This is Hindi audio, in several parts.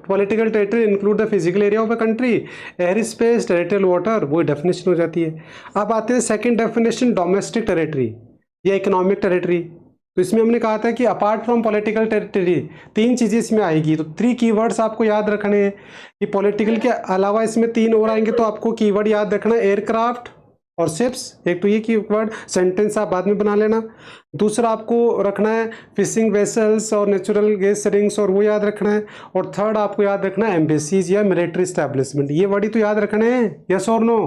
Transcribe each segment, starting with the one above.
Political territory include the physical area of a country, air space, territorial water, वो डेफिनेशन हो जाती है। अब आते हैं सेकंड डेफिनेशन, डोमेस्टिक टेरिटरी या इकोनॉमिक टेरिटरी। तो इसमें हमने कहा था कि अपार्ट फ्रॉम पॉलिटिकल टेरिटरी तीन चीज़ें इसमें आएगी। तो 3 कीवर्ड्स आपको याद रखने हैं कि पॉलिटिकल के अलावा इसमें 3 और आएंगे, तो आपको कीवर्ड याद रखना है एयरक्राफ्ट और शिप्स। एक तो ये कीवर्ड, सेंटेंस आप बाद में बना लेना। दूसरा आपको रखना है फिशिंग वेसल्स और नेचुरल गैस रिंग्स, और वो याद रखना है। और थर्ड आपको याद रखना है एम्बेसीज या मिलिट्री स्टैब्लिशमेंट। ये वर्ड ही तो याद रखने हैं, यस और नो।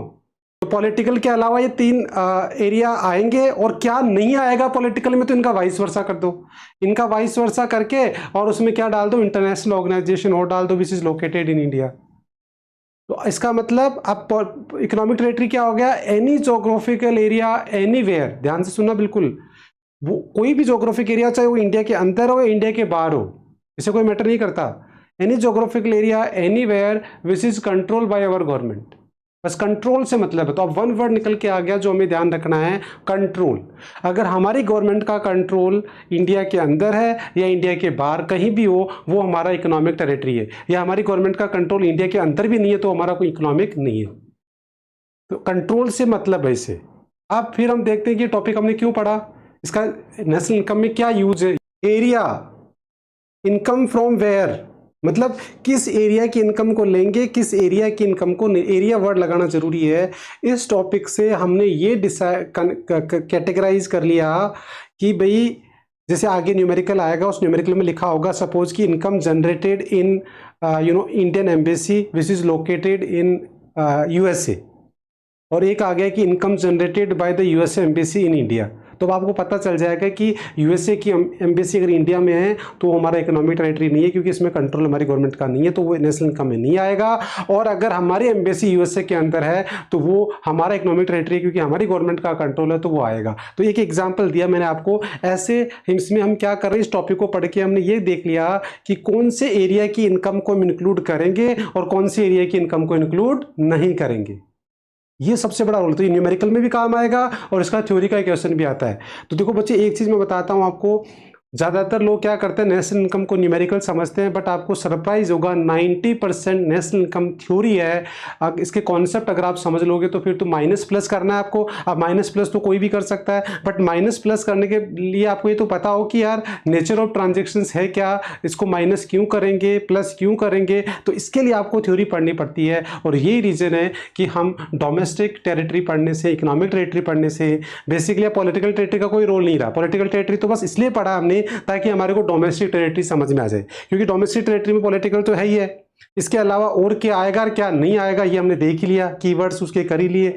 तो पॉलिटिकल के अलावा ये 3 एरिया आएंगे, और क्या नहीं आएगा पॉलिटिकल में, तो इनका वाइस वर्सा कर दो। इनका वाइस वर्सा करके और उसमें क्या डाल दो, इंटरनेशनल ऑर्गेनाइजेशन और डाल दो which is located in India. तो इसका मतलब अब इकोनॉमिक टेरिटरी क्या हो गया, एनी जोग्राफिकल एरिया एनीवेयर, ध्यान से सुनना बिल्कुल, वो कोई भी जोग्राफिक एरिया, चाहे वो इंडिया के अंदर हो या इंडिया के बाहर हो, इसे कोई मैटर नहीं करता। Any geographical area anywhere which is control by our government. बस कंट्रोल से मतलब है। तो अब वन वर्ड निकल के आ गया जो हमें ध्यान रखना है, कंट्रोल। अगर हमारी गवर्नमेंट का कंट्रोल इंडिया के अंदर है या इंडिया के बाहर कहीं भी हो, वो हमारा इकोनॉमिक टेरिटरी है। या हमारी गवर्नमेंट का कंट्रोल इंडिया के अंदर भी नहीं है, तो हमारा कोई इकोनॉमिक नहीं है। तो कंट्रोल से मतलब है इसे। अब फिर हम देखते हैं कि टॉपिक हमने क्यों पढ़ा, इसका नेशनल इनकम में क्या यूज है। एरिया, इनकम फ्रॉम वेयर, मतलब किस एरिया की इनकम को लेंगे, किस एरिया की इनकम को, एरिया वर्ड लगाना जरूरी है। इस टॉपिक से हमने ये डिसाइड कैटेगराइज कर लिया कि भाई जैसे आगे न्यूमेरिकल आएगा, उस न्यूमेरिकल में लिखा होगा सपोज कि income generated in Indian embassy which is located in USA, और एक आ गया कि income generated by the USA embassy in India. तो आपको पता चल जाएगा कि यूएसए की एम्बेसी अगर इंडिया में है तो हमारा इकोनॉमिक टेरिटरी नहीं है, क्योंकि इसमें कंट्रोल हमारी गवर्नमेंट का नहीं है, तो वो नेशनल इनकम में नहीं आएगा। और अगर हमारी एम्बेसी यूएसए के अंदर है तो वो हमारा इकोनॉमिक टेरिटरी है, क्योंकि हमारी गवर्नमेंट का कंट्रोल है, तो वो आएगा। तो एक एग्जाम्पल दिया मैंने आपको। ऐसे इसमें हम क्या कर रहे हैं, इस टॉपिक को पढ़ के हमने ये देख लिया कि कौन से एरिया की इनकम को हम इंक्लूड करेंगे और कौन से एरिया की इनकम को इंक्लूड नहीं करेंगे। ये सबसे बड़ा रोल। तो ये न्यूमेरिकल में भी काम आएगा और इसका थ्योरी का क्वेश्चन भी आता है। तो देखो बच्चे, एक चीज़ मैं बताता हूँ आपको, ज़्यादातर लोग क्या करते हैं, नेशनल इनकम को न्यूमेरिकल समझते हैं, बट आपको सरप्राइज होगा 90% नेशनल इनकम थ्योरी है। अब इसके कॉन्सेप्ट अगर आप समझ लोगे तो फिर तो माइनस प्लस करना है आपको। अब माइनस प्लस तो कोई भी कर सकता है, बट माइनस प्लस करने के लिए आपको ये तो पता हो कि यार नेचर ऑफ ट्रांजेक्शन्स है क्या, इसको माइनस क्यों करेंगे, प्लस क्यों करेंगे। तो इसके लिए आपको थ्योरी पढ़नी पड़ती है, और यही रीज़न है कि हम डोमेस्टिक टेरिटरी पढ़ने से, इकोनॉमिक टेरिटरी पढ़ने से, बेसिकली पॉलिटिकल टेरिटरी का कोई रोल नहीं रहा। पॉलिटिकल टेरिटरी तो बस इसलिए पढ़ा हमने ताकि हमारे को डोमेस्टिक टेरिटरी समझ में आ जाए, क्योंकि डोमेस्टिक टेरिटरी में पॉलिटिकल तो है ही है। इसके अलावा और क्या आएगा और क्या नहीं आएगा ये हमने देख ही लिया, कीवर्ड्स उसके कर ही लिए।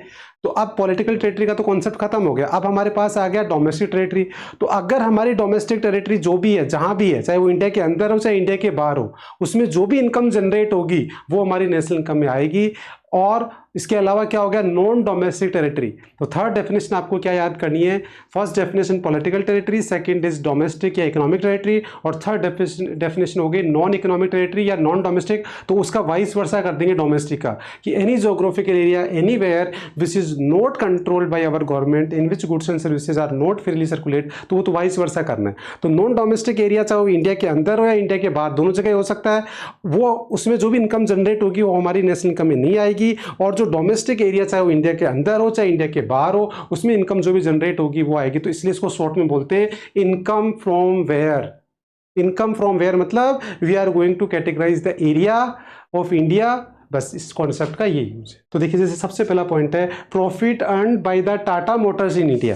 तो अब पॉलिटिकल टेरिटरी का तो कॉन्सेप्ट खत्म हो गया। अब हमारे पास आ गया डोमेस्टिक टेरिटरी। तो अगर हमारी डोमेस्टिक टेरिटरी जो भी है, जहां भी है, चाहे वो इंडिया के अंदर हो चाहे इंडिया के बाहर हो, उसमें जो भी इनकम जनरेट होगी वो हमारी नेशनल इनकम में आएगी। और इसके अलावा क्या हो गया, नॉन डोमेस्टिक टेरिटरी। तो थर्ड डेफिनेशन आपको क्या याद करनी है, first definition political territory, second is domestic या इकोनॉमिक टेरिटरी, और थर्ड डेफिनेशन हो गई नॉन इकोनॉमिक टेरिटरी या नॉन डोमेस्टिक। तो उसका वाइस वर्सा कर देंगे डोमेस्टिक का, कि any geographical area anywhere which is not controlled by our government in which goods and services are not freely circulate. तो वो तो वाइस वर्सा करना है। तो नॉन डोमेस्टिक एरिया चाहे वो इंडिया के अंदर हो या इंडिया के बाहर, दोनों जगह हो सकता है, वो उसमें जो भी इनकम जनरेट होगी वो हमारी नेशनल इनकम में नहीं आएगी। और जो डोमेस्टिक एरिया चाहे वो इंडिया के अंदर हो चाहे इंडिया के बाहर हो, उसमें इनकम जो भी जनरेट होगी वो आएगी। तो इसलिए इसको शॉर्ट में बोलते हैं income from where. Income from where मतलब we are going to categorise the area of India. बस इस कॉन्सेप्ट का ये यूज है। तो देखिए, जैसे सबसे पहला पॉइंट है profit earn by the Tata Motors in India.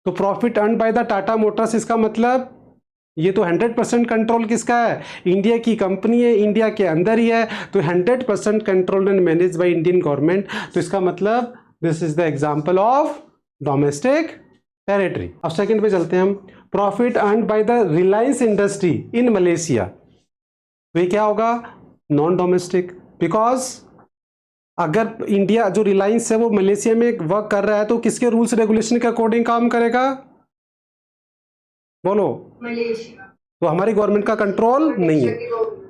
तो profit earn by the Tata Motors, इसका मतलब ये तो 100% कंट्रोल किसका है, इंडिया की कंपनी है, इंडिया के अंदर ही है, तो 100% control and manage by Indian government. तो इसका मतलब this is the example of domestic territory. अब सेकंड पे चलते हैं हम, profit earn by the Reliance industry in Malaysia. तो ये क्या होगा, नॉन डोमेस्टिक, बिकॉज अगर इंडिया जो रिलायंस है वो मलेशिया में वर्क कर रहा है तो किसके रूल्स रेगुलेशन के अकॉर्डिंग काम करेगा, बोलो, मलेशिया। तो हमारी गवर्नमेंट का कंट्रोल नहीं है,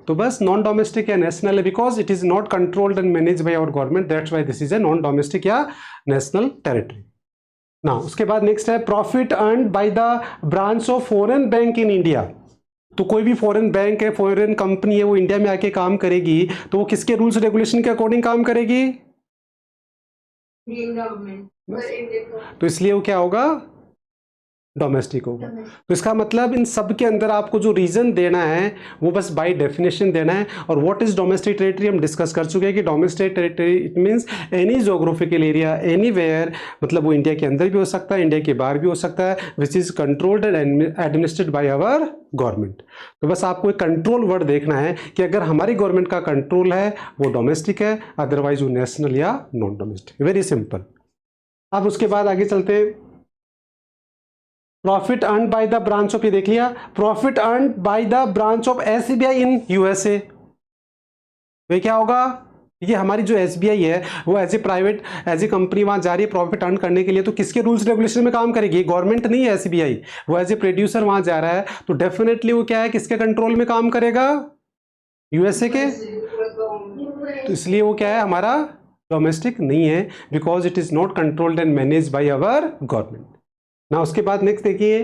तो बस नॉन डोमेस्टिक या नेशनल है, because it is not controlled and manage by our government, that's why this is a non domestic या नेशनल टेरिटरी। ना उसके बाद नेक्स्ट है profit earn by the branch of foreign bank in India. तो कोई भी फॉरेन बैंक है, फॉरेन कंपनी है, वो इंडिया में आके काम करेगी तो वो किसके रूल्स रेगुलेशन के अकॉर्डिंग काम करेगी? Indian government. तो इसलिए वो क्या होगा? डोमेस्टिक होगा। तो इसका मतलब इन सब के अंदर आपको जो रीजन देना है वो बस बाय डेफिनेशन देना है। और व्हाट इज डोमेस्टिक टेरिटरी हम डिस्कस कर चुके हैं कि domestic territory it means any geographical area anywhere, मतलब वो इंडिया के अंदर भी हो सकता है, इंडिया के बाहर भी हो सकता है, which is controlled and administered by our government. तो बस आपको एक कंट्रोल वर्ड देखना है कि अगर हमारी गवर्नमेंट का कंट्रोल है वो डोमेस्टिक है, अदरवाइज वो नेशनल या नॉन डोमेस्टिक। Very simple. अब उसके बाद आगे चलते हैं। Profit earn by the branch of, ये देख लिया, profit earn by the branch of SBI in USA. ये क्या होगा? ये हमारी जो एसबीआई है वो as a private, as a company वहां जा रही है प्रॉफिट अर्न करने के लिए, तो किसके रूल्स रेगुलेशन में काम करेगी? गवर्नमेंट नहीं है एसबीआई, वो एज ए प्रोड्यूसर वहां जा रहा है, तो डेफिनेटली वो क्या है, किसके कंट्रोल में काम करेगा? यूएसए के। तो इसलिए वो क्या है, हमारा डोमेस्टिक नहीं है, because it is not controlled and manage by our government ना। उसके बाद नेक्स्ट देखिए,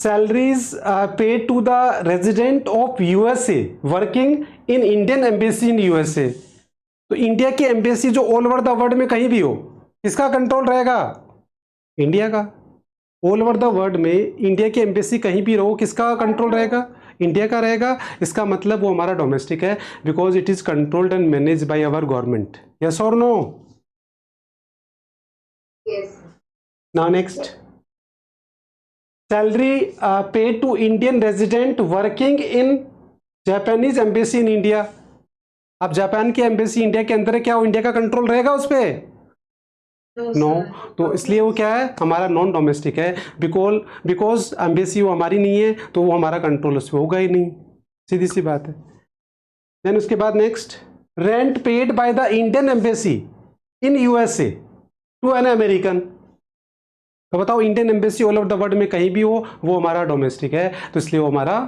salaries paid to the resident of USA working in Indian embassy in USA. तो इंडिया की एम्बेसी जो ऑल ओवर द वर्ल्ड में कहीं भी हो, किसका कंट्रोल रहेगा? इंडिया का। ऑल ओवर द वर्ल्ड में इंडिया की एम्बेसी कहीं भी रहो, किसका कंट्रोल रहेगा? इंडिया का रहेगा। इसका मतलब वो हमारा डोमेस्टिक है, because it is controlled and manage by our government. Yes और no? Yes. Now next, salary paid to Indian resident working in Japanese embassy in India। अब जापान की एम्बेसी इंडिया के अंदर है, क्या वो इंडिया का कंट्रोल रहेगा उस पर? नो। तो इसलिए वो क्या है, हमारा नॉन डोमेस्टिक है, बिकॉज एम्बेसी वो हमारी नहीं है, तो वो हमारा कंट्रोल उस पर होगा ही नहीं, सीधी सी बात है। देन उसके बाद next, rent paid by the Indian embassy in USA to an American. तो बताओ, Indian embassy all over the world में कहीं भी हो, वो हमारा डोमेस्टिक है, तो इसलिए वो हमारा,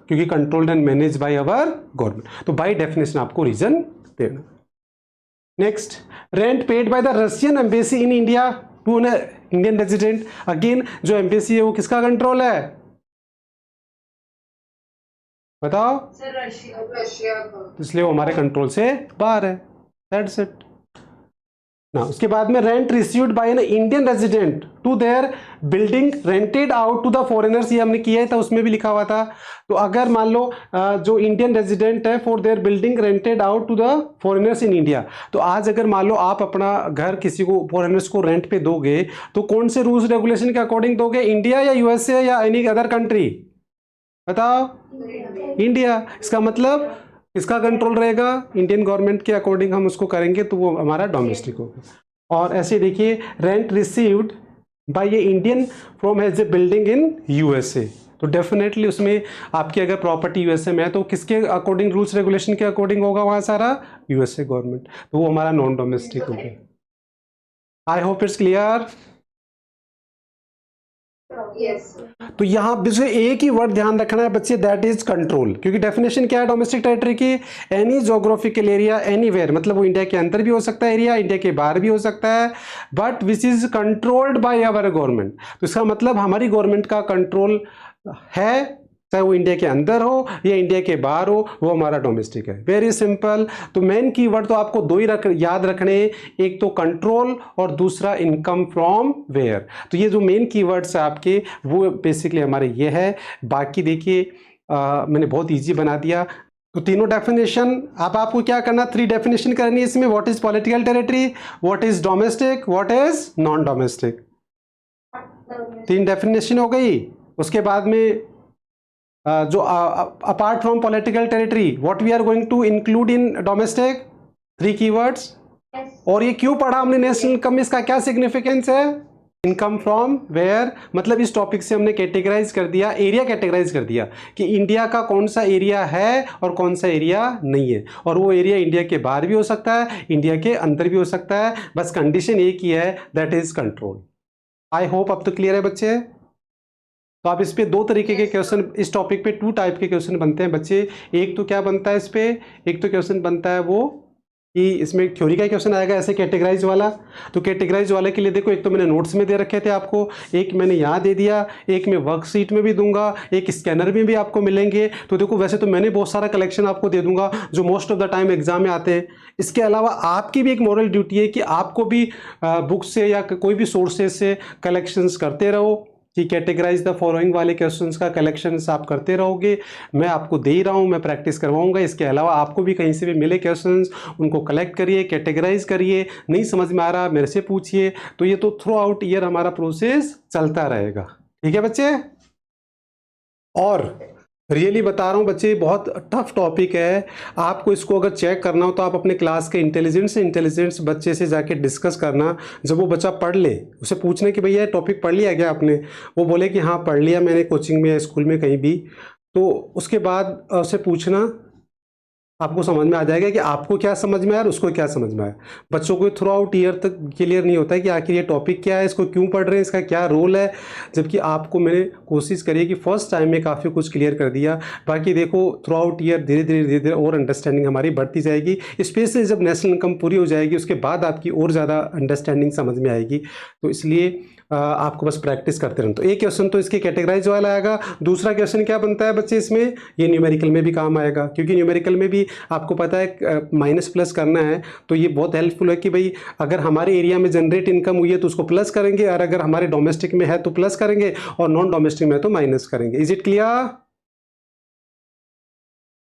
क्योंकि controlled and manage by our government, तो बाय डेफिनेशन आपको रीजन देना। Next, rent paid by the Russian embassy in India to an Indian resident. Again जो एम्बेसी है वो किसका कंट्रोल है? बताओ। सर रशिया का। इसलिए वो हमारे कंट्रोल से बाहर है। दैट्स इट ना। उसके बाद में rent received by an Indian resident to their building rented out to the foreigners, ये हमने किया था, उसमें भी लिखा हुआ था। तो अगर मान लो जो इंडियन रेजिडेंट है for their building rented out to the foreigners in India, तो आज अगर मान लो आप अपना घर किसी को, फॉरेनर्स को रेंट पे दोगे, तो कौन से रूल्स रेगुलेशन के अकॉर्डिंग दोगे? इंडिया या यूएसए या एनी अदर कंट्री? बताओ। इंडिया। इसका मतलब इसका कंट्रोल रहेगा, इंडियन गवर्नमेंट के अकॉर्डिंग हम उसको करेंगे, तो वो हमारा डोमेस्टिक होगा। और ऐसे देखिए, rent received by a Indian from as a building in USA, तो डेफिनेटली उसमें आपकी अगर प्रॉपर्टी यूएसए में है तो किसके अकॉर्डिंग, रूल्स रेगुलेशन के अकॉर्डिंग होगा वहाँ सारा? यूएसए गवर्नमेंट, तो वो हमारा नॉन डोमेस्टिक होगा। I hope it's clear. Yes. तो यहां मुझे एक ही वर्ड ध्यान रखना है बच्चे, दैट इज कंट्रोल, क्योंकि डेफिनेशन क्या है डोमेस्टिक टेरिटरी की? एनी ज्योग्राफिकल एरिया एनीवेयर, मतलब वो इंडिया के अंदर भी हो सकता है एरिया, इंडिया के बाहर भी हो सकता है, but which is controlled by our government. तो इसका मतलब हमारी गवर्नमेंट का कंट्रोल है, चाहे वो इंडिया के अंदर हो या इंडिया के बाहर हो, वो हमारा डोमेस्टिक है। Very simple. तो मेन कीवर्ड तो आपको दो ही याद रखने, एक तो कंट्रोल और दूसरा इनकम फ्रॉम वेयर। तो ये जो मेन कीवर्ड्स है आपके, वो बेसिकली हमारे ये है। बाकी देखिए मैंने बहुत इजी बना दिया। तो तीनों डेफिनेशन, अब आपको क्या करना, 3 डेफिनेशन करनी है इसमें। What is political territory, what is domestic, what is non domestic. 3 definition हो गई। उसके बाद में जो apart from political territory what we are going to include in domestic, 3 keywords. और ये क्यों पढ़ा हमने नेशनल इनकम, इसका क्या सिग्निफिकेंस है? इनकम फ्रॉम वेयर, मतलब इस टॉपिक से हमने कैटेगराइज कर दिया, एरिया कैटेगराइज कर दिया कि इंडिया का कौन सा एरिया है और कौन सा एरिया नहीं है। और वो एरिया इंडिया के बाहर भी हो सकता है, इंडिया के अंदर भी हो सकता है, बस कंडीशन एक ही है, that is control. I hope अब तो क्लियर है बच्चे। तो आप इस पे 2 तरीके के क्वेश्चन, इस टॉपिक पे 2 टाइप के क्वेश्चन बनते हैं बच्चे। एक तो क्या बनता है इस पे, एक तो क्वेश्चन बनता है वो कि इसमें थ्योरी का क्वेश्चन आएगा ऐसे कैटेगराइज वाला। तो कैटेगराइज वाले के लिए देखो, एक तो मैंने नोट्स में दे रखे थे आपको, एक मैंने यहाँ दे दिया, एक मैं वर्कशीट में भी दूंगा, एक स्कैनर में भी आपको मिलेंगे। तो देखो वैसे तो मैंने बहुत सारा कलेक्शन आपको दे दूंगा जो most of the time exam में आते हैं। इसके अलावा आपकी भी एक मॉरल ड्यूटी है कि आपको भी बुक से या कोई भी सोर्सेज से कलेक्शंस करते रहो, कि कैटेगराइज द फॉलोइंग वाले क्वेश्चंस का कलेक्शंस आप करते रहोगे। मैं आपको दे ही रहा हूँ, मैं प्रैक्टिस करवाऊंगा। इसके अलावा आपको भी कहीं से भी मिले क्वेश्चंस, उनको कलेक्ट करिए, कैटेगराइज करिए। नहीं समझ में आ रहा मेरे से पूछिए। तो ये तो थ्रू आउट ईयर हमारा प्रोसेस चलता रहेगा। ठीक है बच्चे। और रियली बता रहा हूँ बच्चे, बहुत टफ टॉपिक है। आपको इसको अगर चेक करना हो तो आप अपने क्लास के इंटेलिजेंस बच्चे से जाके डिस्कस करना। जब वो बच्चा पढ़ ले, उसे पूछने कि भैया टॉपिक पढ़ लिया क्या आपने, वो बोले कि हाँ पढ़ लिया मैंने कोचिंग में या स्कूल में कहीं भी, तो उसके बाद उसे पूछना, आपको समझ में आ जाएगा कि आपको क्या समझ में आया और उसको क्या समझ में आया। बच्चों को थ्रू आउट ईयर तक क्लियर नहीं होता है कि आखिर ये टॉपिक क्या है, इसको क्यों पढ़ रहे हैं, इसका क्या रोल है। जबकि आपको मैंने कोशिश करी कि फर्स्ट टाइम में काफ़ी कुछ क्लियर कर दिया। बाकी देखो थ्रू आउट ईयर धीरे धीरे और अंडरस्टैंडिंग हमारी बढ़ती जाएगी। स्पेशली जब नेशनल इनकम पूरी हो जाएगी उसके बाद आपकी और ज़्यादा अंडरस्टैंडिंग समझ में आएगी। तो इसलिए आपको बस प्रैक्टिस करते रहना। तो एक क्वेश्चन तो इसके कैटेगराइज वाला आएगा। दूसरा क्वेश्चन क्या बनता है बच्चे इसमें, ये न्यूमेरिकल में भी काम आएगा, क्योंकि न्यूमेरिकल में भी आपको पता है माइनस प्लस करना है। तो ये बहुत हेल्पफुल है कि भाई अगर हमारे एरिया में जनरेट इनकम हुई है तो उसको प्लस करेंगे, और अगर हमारे डोमेस्टिक में है तो प्लस करेंगे, और नॉन डोमेस्टिक में है तो माइनस करेंगे। Is it clear?